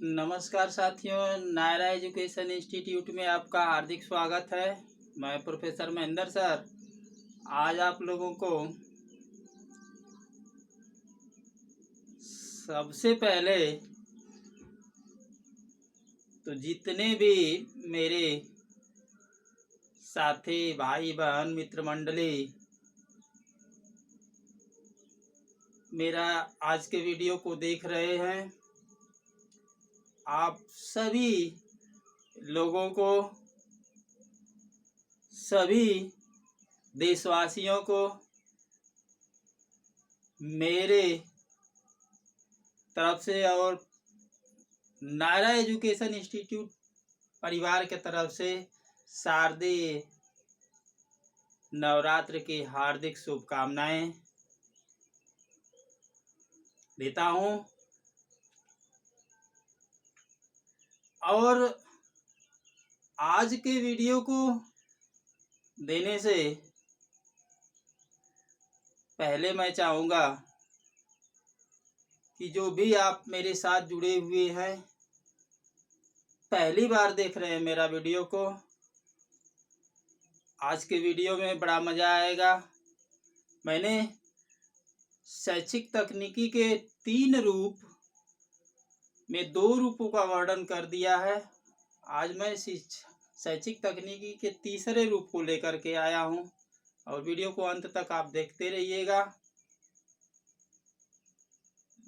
नमस्कार साथियों, Naira education institute में आपका हार्दिक स्वागत है। मैं प्रोफेसर महेंद्र सर आज आप लोगों को सबसे पहले तो जितने भी मेरे साथी भाई बहन मित्र मंडली मेरा आज के वीडियो को देख रहे हैं, आप सभी लोगों को, सभी देशवासियों को मेरे तरफ से और नायरा एजुकेशन इंस्टीट्यूट परिवार के तरफ से शारदीय नवरात्र की हार्दिक शुभकामनाएं देता हूं। और आज के वीडियो को देने से पहले मैं चाहूँगा कि जो भी आप मेरे साथ जुड़े हुए हैं, पहली बार देख रहे हैं मेरा वीडियो को, आज के वीडियो में बड़ा मज़ा आएगा। मैंने शैक्षिक तकनीकी के 3 रूप में 2 रूपों का वर्णन कर दिया है। आज मैं शैक्षिक तकनीकी के तीसरे रूप को लेकर के आया हूं और वीडियो को अंत तक आप देखते रहिएगा।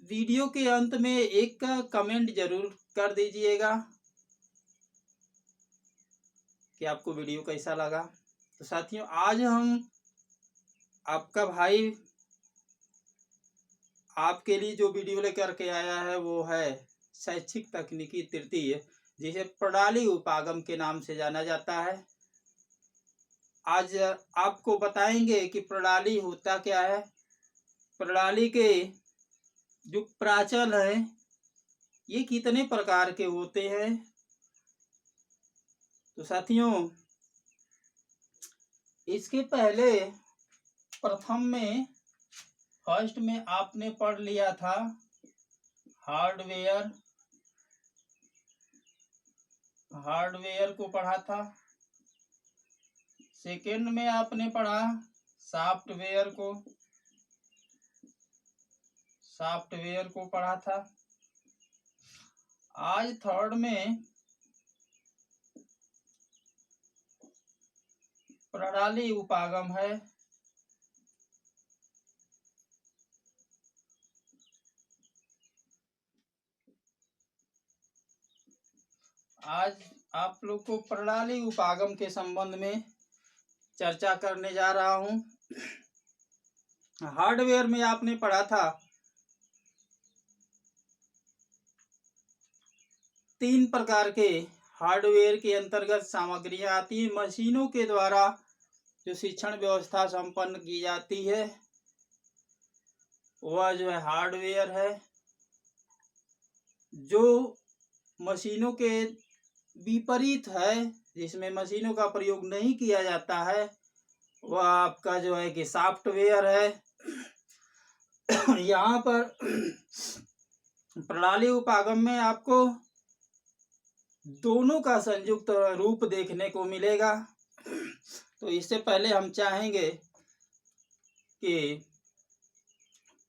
वीडियो के अंत में एक कमेंट जरूर कर दीजिएगा कि आपको वीडियो कैसा लगा। तो साथियों, आज हम आपका भाई आपके लिए जो वीडियो लेकर के आया है वो है शैक्षिक तकनीकी तृतीय, जिसे प्रणाली उपागम के नाम से जाना जाता है। आज आपको बताएंगे कि प्रणाली होता क्या है, प्रणाली के जो प्राचल है ये कितने प्रकार के होते हैं। तो साथियों, इसके पहले फर्स्ट में आपने पढ़ लिया था हार्डवेयर को पढ़ा था। सेकेंड में आपने पढ़ा सॉफ्टवेयर को पढ़ा था। आज थर्ड में प्रणाली उपागम है। आज आप लोग को प्रणाली उपागम के संबंध में चर्चा करने जा रहा हूं। हार्डवेयर में आपने पढ़ा था 3 प्रकार के हार्डवेयर के अंतर्गत सामग्रियां आती हैं। मशीनों के द्वारा जो शिक्षण व्यवस्था संपन्न की जाती है वह जो है हार्डवेयर है। जो मशीनों के विपरीत है, जिसमें मशीनों का प्रयोग नहीं किया जाता है, वह आपका जो है कि सॉफ्टवेयर है। यहाँ पर प्रणाली उपागम में आपको दोनों का संयुक्त रूप देखने को मिलेगा। तो इससे पहले हम चाहेंगे कि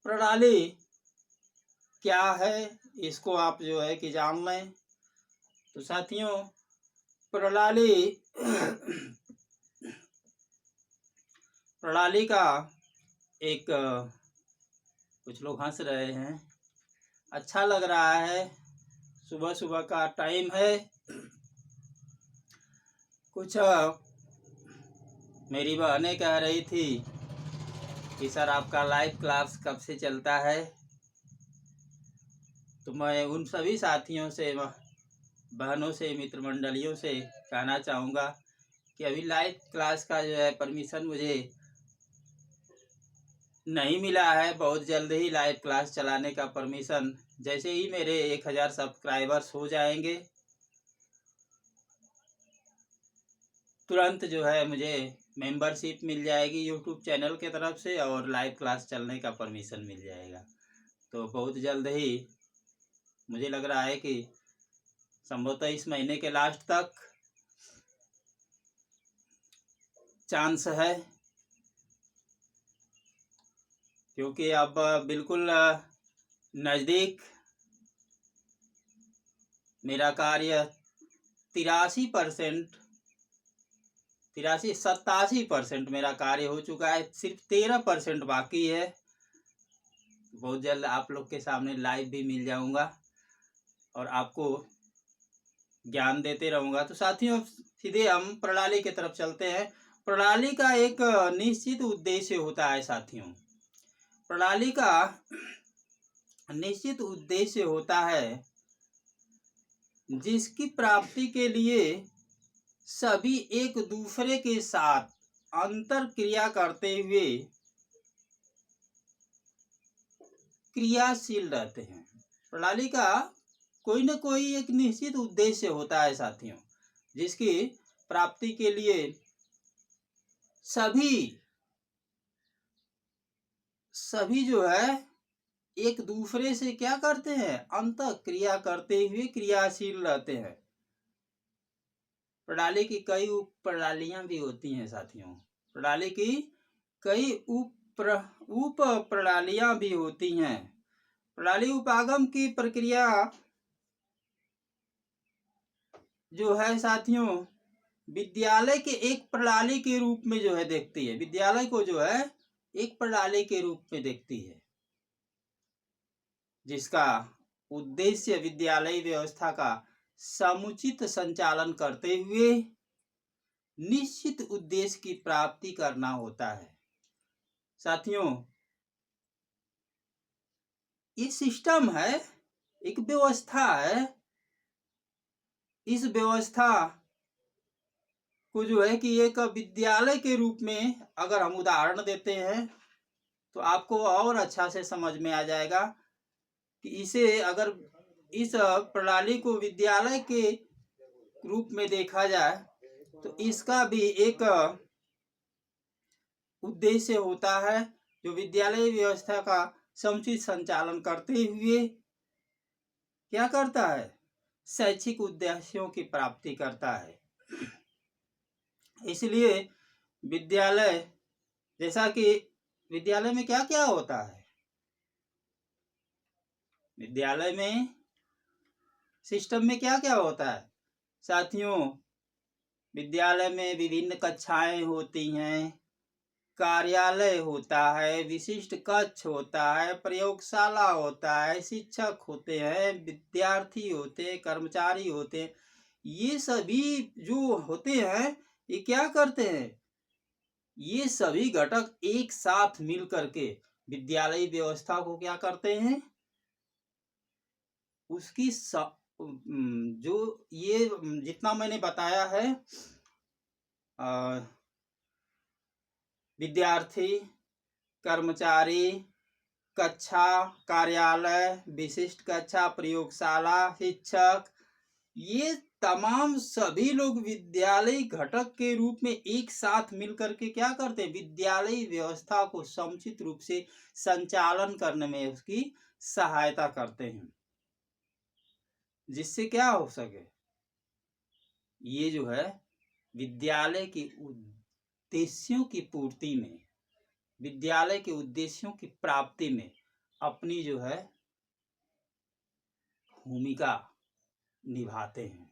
प्रणाली क्या है इसको आप जो है कि जान लें। तो साथियों, प्रणाली का एक, कुछ लोग हंस रहे हैं, अच्छा लग रहा है, सुबह सुबह का टाइम है। कुछ मेरी बहनें कह रही थी कि सर आपका लाइव क्लास कब से चलता है। तो मैं उन सभी साथियों से, बहनों से, मित्र मंडलियों से कहना चाहूँगा कि अभी लाइव क्लास का जो है परमिशन मुझे नहीं मिला है। बहुत जल्द ही लाइव क्लास चलाने का परमिशन, जैसे ही मेरे 1000 सब्सक्राइबर्स हो जाएंगे, तुरंत जो है मुझे मेंबरशिप मिल जाएगी यूट्यूब चैनल के तरफ से और लाइव क्लास चलने का परमिशन मिल जाएगा। तो बहुत जल्द ही मुझे लग रहा है कि संभवतः इस महीने के लास्ट तक चांस है, क्योंकि अब बिल्कुल नज़दीक मेरा कार्य 87% 87% मेरा कार्य हो चुका है। सिर्फ 13% बाकी है। बहुत जल्द आप लोग के सामने लाइव भी मिल जाऊंगा और आपको ज्ञान देते रहूंगा। तो साथियों, सीधे हम प्रणाली की तरफ चलते हैं। प्रणाली का एक निश्चित उद्देश्य होता है साथियों। प्रणाली का निश्चित उद्देश्य होता है जिसकी प्राप्ति के लिए सभी एक दूसरे के साथ अंतर क्रिया करते हुए क्रियाशील रहते हैं। प्रणाली का कोई न कोई एक निश्चित उद्देश्य होता है साथियों, जिसकी प्राप्ति के लिए सभी जो है एक दूसरे से क्या करते हैं, अंतर क्रिया करते हुए क्रियाशील रहते हैं। प्रणाली की कई उप प्रणालियां भी होती हैं साथियों। प्रणाली की कई उप प्रणालियां भी होती हैं। प्रणाली उपागम की प्रक्रिया जो है साथियों, विद्यालय के एक प्रणाली के रूप में जो है देखती है। विद्यालय को जो है एक प्रणाली के रूप में देखती है, जिसका उद्देश्य विद्यालय व्यवस्था का समुचित संचालन करते हुए निश्चित उद्देश्य की प्राप्ति करना होता है। साथियों, ये सिस्टम है, एक व्यवस्था है। इस व्यवस्था को जो है कि एक विद्यालय के रूप में अगर हम उदाहरण देते हैं तो आपको और अच्छा से समझ में आ जाएगा कि इसे अगर इस प्रणाली को विद्यालय के रूप में देखा जाए तो इसका भी एक उद्देश्य होता है, जो विद्यालय व्यवस्था का समुचित संचालन करते हुए क्या करता है, शैक्षिक उद्देश्यों की प्राप्ति करता है। इसलिए विद्यालय, जैसा कि विद्यालय में क्या क्या होता है, विद्यालय में सिस्टम में क्या क्या होता है साथियों, विद्यालय में विभिन्न कक्षाएं होती हैं, कार्यालय होता है, विशिष्ट कक्ष होता है, प्रयोगशाला होता है, शिक्षक होते हैं, विद्यार्थी होते हैं, कर्मचारी होते हैं। ये सभी जो होते हैं ये क्या करते हैं, ये सभी घटक एक साथ मिल करके विद्यालय व्यवस्था को क्या करते हैं, उसकी जो ये जितना मैंने बताया है, विद्यार्थी, कर्मचारी, कक्षा, कार्यालय, विशिष्ट कक्षा, प्रयोगशाला, शिक्षक, ये तमाम सभी लोग विद्यालय घटक के रूप में एक साथ मिलकर के क्या करते हैं, विद्यालय व्यवस्था को समुचित रूप से संचालन करने में उसकी सहायता करते हैं, जिससे क्या हो सके, ये जो है विद्यालय के उद्देश्यों की पूर्ति में, विद्यालय के उद्देश्यों की प्राप्ति में अपनी जो है भूमिका निभाते हैं,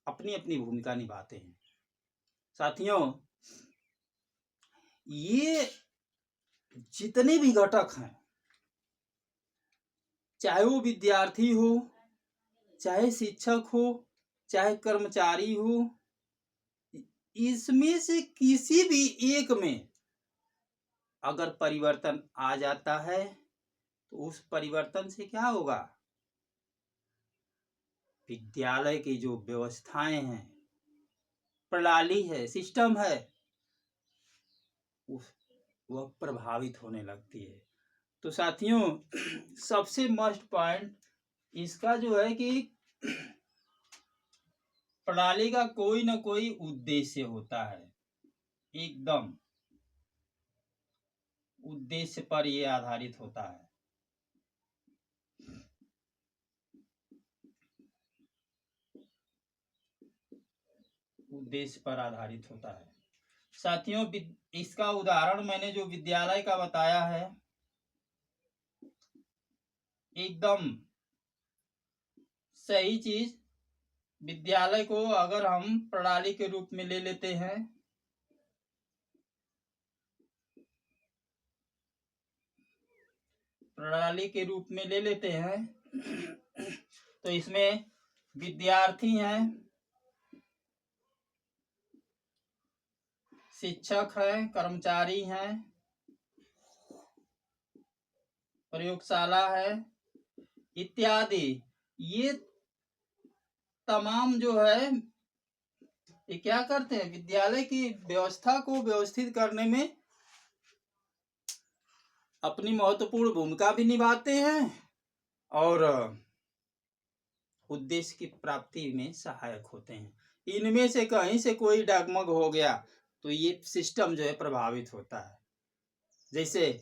अपनी अपनी भूमिका निभाते हैं। साथियों, ये जितने भी घटक हैं, चाहे वो विद्यार्थी हो, चाहे शिक्षक हो, चाहे कर्मचारी हो, इसमें से किसी भी एक में अगर परिवर्तन आ जाता है तो उस परिवर्तन से क्या होगा, विद्यालय की जो व्यवस्थाएं हैं, प्रणाली है, सिस्टम है, वह प्रभावित होने लगती है। तो साथियों, सबसे मस्ट पॉइंट इसका जो है कि प्रणाली का कोई ना कोई उद्देश्य होता है, एकदम उद्देश्य पर यह आधारित होता है। उद्देश्य पर आधारित होता है। साथियों, इसका उदाहरण मैंने जो विद्यालय का बताया है, एकदम सही चीज। विद्यालय को अगर हम प्रणाली के रूप में ले लेते हैं, तो इसमें विद्यार्थी हैं, शिक्षक हैं, कर्मचारी हैं, प्रयोगशाला है इत्यादि। ये तमाम जो है ये क्या करते हैं, विद्यालय की व्यवस्था को व्यवस्थित करने में अपनी महत्वपूर्ण भूमिका भी निभाते हैं और उद्देश्य की प्राप्ति में सहायक होते हैं। इनमें से कहीं से कोई डगमग हो गया तो ये सिस्टम जो है प्रभावित होता है। जैसे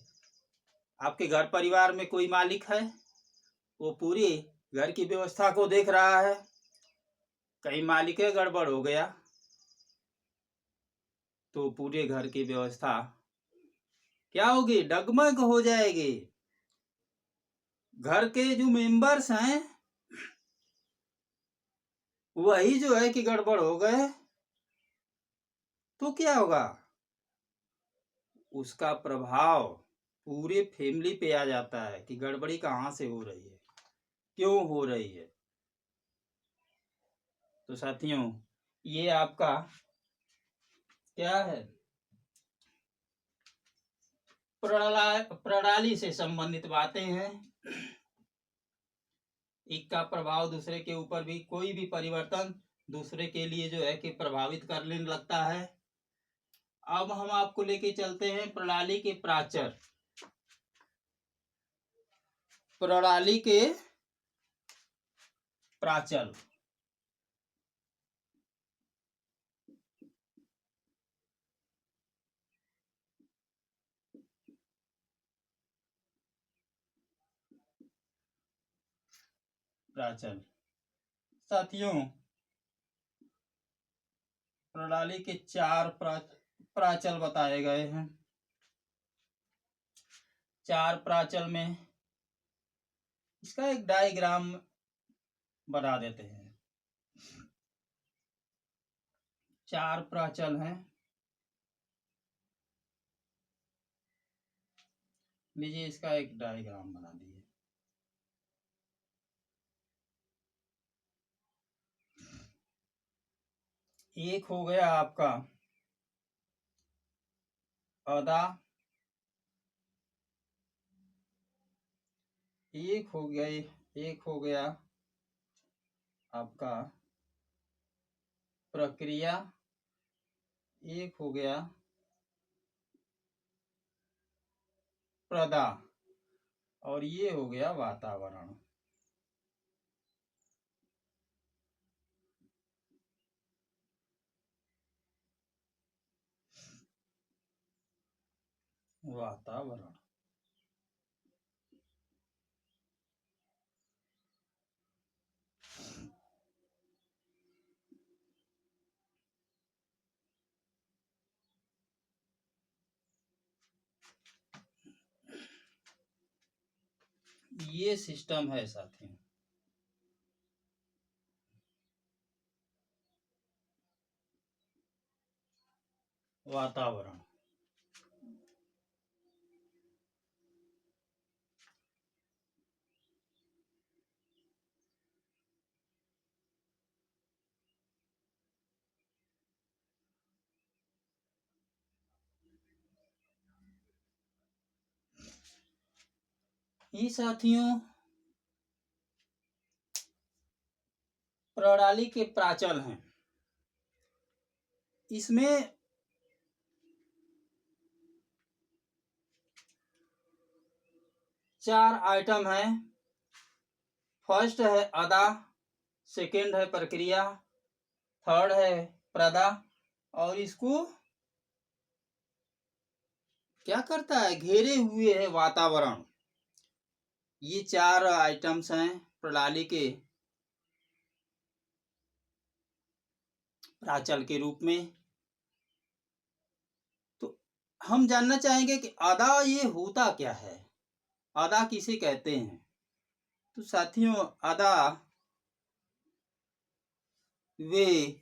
आपके घर परिवार में कोई मालिक है, वो पूरी घर की व्यवस्था को देख रहा है, कहीं मालिक गड़बड़ हो गया तो पूरे घर की व्यवस्था क्या होगी, डगमग हो जाएगी। घर के जो मेंबर्स हैं वही जो है कि गड़बड़ हो गए तो क्या होगा, उसका प्रभाव पूरे फैमिली पे आ जाता है कि गड़बड़ी कहाँ से हो रही है, क्यों हो रही है। तो साथियों, ये आपका क्या है, प्रणाली से संबंधित बातें हैं। एक का प्रभाव दूसरे के ऊपर भी, कोई भी परिवर्तन दूसरे के लिए जो है कि प्रभावित करने लगता है। अब हम आपको लेके चलते हैं प्रणाली के प्राचल। प्रणाली के प्राचल, प्राचल साथियों, प्रणाली के 4 प्राचल बताए गए हैं। 4 प्राचल में इसका एक डायग्राम बना देते हैं। 4 प्राचल हैं, लीजिए इसका एक डायग्राम बना दिए। एक हो गया आपका अदा, एक हो गया आपका प्रक्रिया, एक हो गया प्रदा, और ये हो गया वातावरण। वातावरण ये सिस्टम है साथियों। वातावरण ये साथियों प्रणाली के प्राचल हैं। इसमें चार आइटम है। फर्स्ट है अदा, सेकंड है प्रक्रिया, थर्ड है प्रदा, और इसको क्या करता है, घेरे हुए है वातावरण। ये 4 आइटम्स हैं प्रणाली के प्राचल के रूप में। तो हम जानना चाहेंगे कि अदा ये होता क्या है, अदा किसे कहते हैं। तो साथियों, अदा वे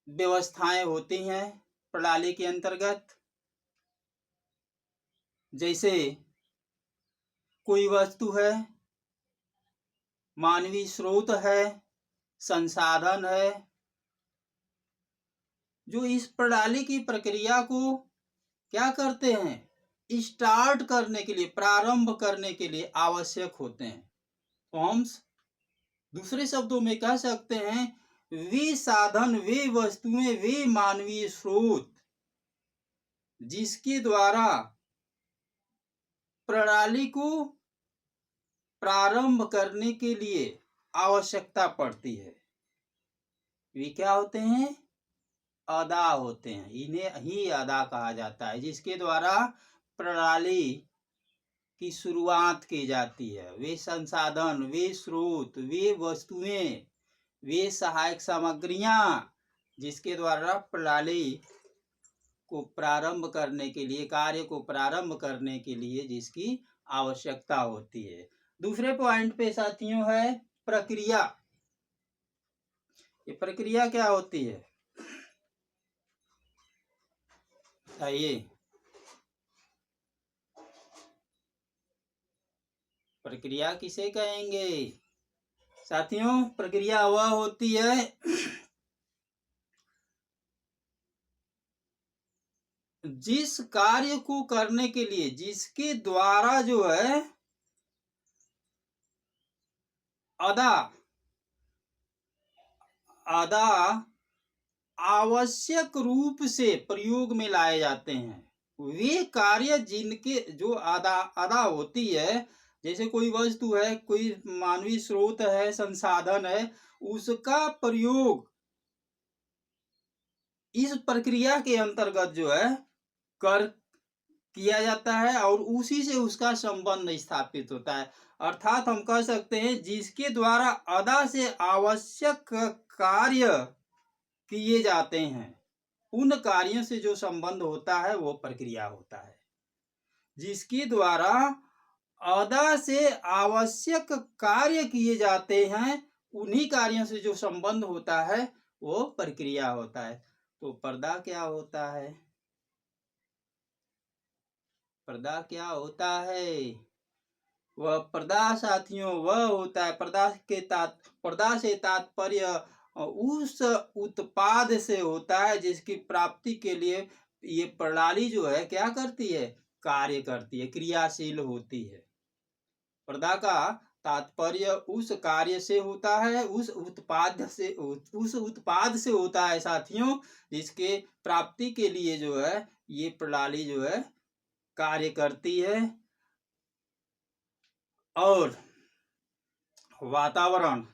व्यवस्थाएं होती हैं प्रणाली के अंतर्गत, जैसे कोई वस्तु है, मानवीय स्रोत है, संसाधन है, जो इस प्रणाली की प्रक्रिया को क्या करते हैं, स्टार्ट करने के लिए, प्रारंभ करने के लिए आवश्यक होते हैं। तो हम दूसरे शब्दों में कह सकते हैं, वे साधन, वे वस्तुएं, वे मानवीय स्रोत जिसके द्वारा प्रणाली को प्रारंभ करने के लिए आवश्यकता पड़ती है, वे क्या होते हैं, अदा होते हैं। इन्हें ही अदा कहा जाता है, जिसके द्वारा प्रणाली की शुरुआत की जाती है। वे संसाधन, वे स्रोत, वे वस्तुएं, वे सहायक सामग्रियां जिसके द्वारा प्रणाली को प्रारंभ करने के लिए, कार्य को प्रारंभ करने के लिए जिसकी आवश्यकता होती है। दूसरे पॉइंट पे साथियों है प्रक्रिया। ये प्रक्रिया क्या होती है, आइए। प्रक्रिया किसे कहेंगे साथियों, प्रक्रिया वह होती है जिस कार्य को करने के लिए, जिसके द्वारा जो है अदा आवश्यक रूप से प्रयोग में लाए जाते हैं। वे कार्य जिनके जो अदा होती है, जैसे कोई वस्तु है, कोई मानवीय स्रोत है, संसाधन है, उसका प्रयोग इस प्रक्रिया के अंतर्गत जो है किया जाता है और उसी से उसका संबंध स्थापित होता है। अर्थात हम कह सकते हैं, जिसके द्वारा अदा से आवश्यक कार्य किए जाते हैं, उन कार्यों से जो संबंध होता है वो प्रक्रिया होता है। जिसके द्वारा अदा से आवश्यक कार्य किए जाते हैं, उन्हीं कार्यों से जो संबंध होता है वो प्रक्रिया होता है। तो पर्दा क्या होता है, पर्दा क्या होता है, वह पर्दा साथियों वह होता है, पर्दा से तात्पर्य उस उत्पाद से होता है जिसकी प्राप्ति के लिए ये प्रणाली जो है क्या करती है, कार्य करती है, क्रियाशील होती है। पर्दा का तात्पर्य उस कार्य से होता है, उस उत्पाद से होता है साथियों, जिसके प्राप्ति के लिए जो है ये प्रणाली जो है कार्य करती है। और वातावरण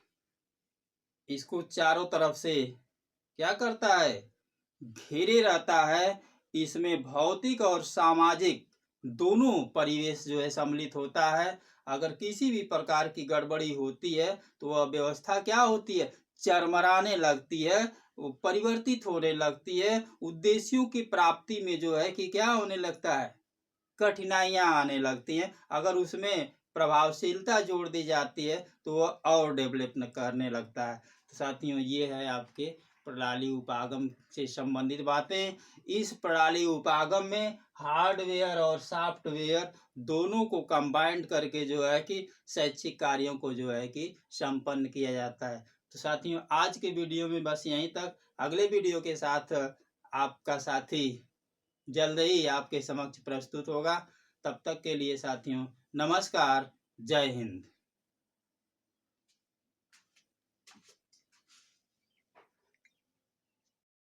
इसको चारों तरफ से क्या करता है, घेरे रहता है। इसमें भौतिक और सामाजिक दोनों परिवेश जो है सम्मिलित होता है। अगर किसी भी प्रकार की गड़बड़ी होती है तो वह व्यवस्था क्या होती है, चरमराने लगती है, परिवर्तित होने लगती है, उद्देश्यों की प्राप्ति में जो है कि क्या होने लगता है, कठिनाइयां आने लगती हैं। अगर उसमें प्रभावशीलता जोड़ दी जाती है तो वह और डेवलप करने लगता है। तो साथियों, ये है आपके प्रणाली उपागम से संबंधित बातें। इस प्रणाली उपागम में हार्डवेयर और सॉफ्टवेयर दोनों को कंबाइंड करके जो है कि शैक्षिक कार्यों को जो है कि संपन्न किया जाता है। तो साथियों, आज के वीडियो में बस यहीं तक। अगले वीडियो के साथ आपका साथी जल्द ही आपके समक्ष प्रस्तुत होगा। तब तक के लिए साथियों नमस्कार, जय हिंद।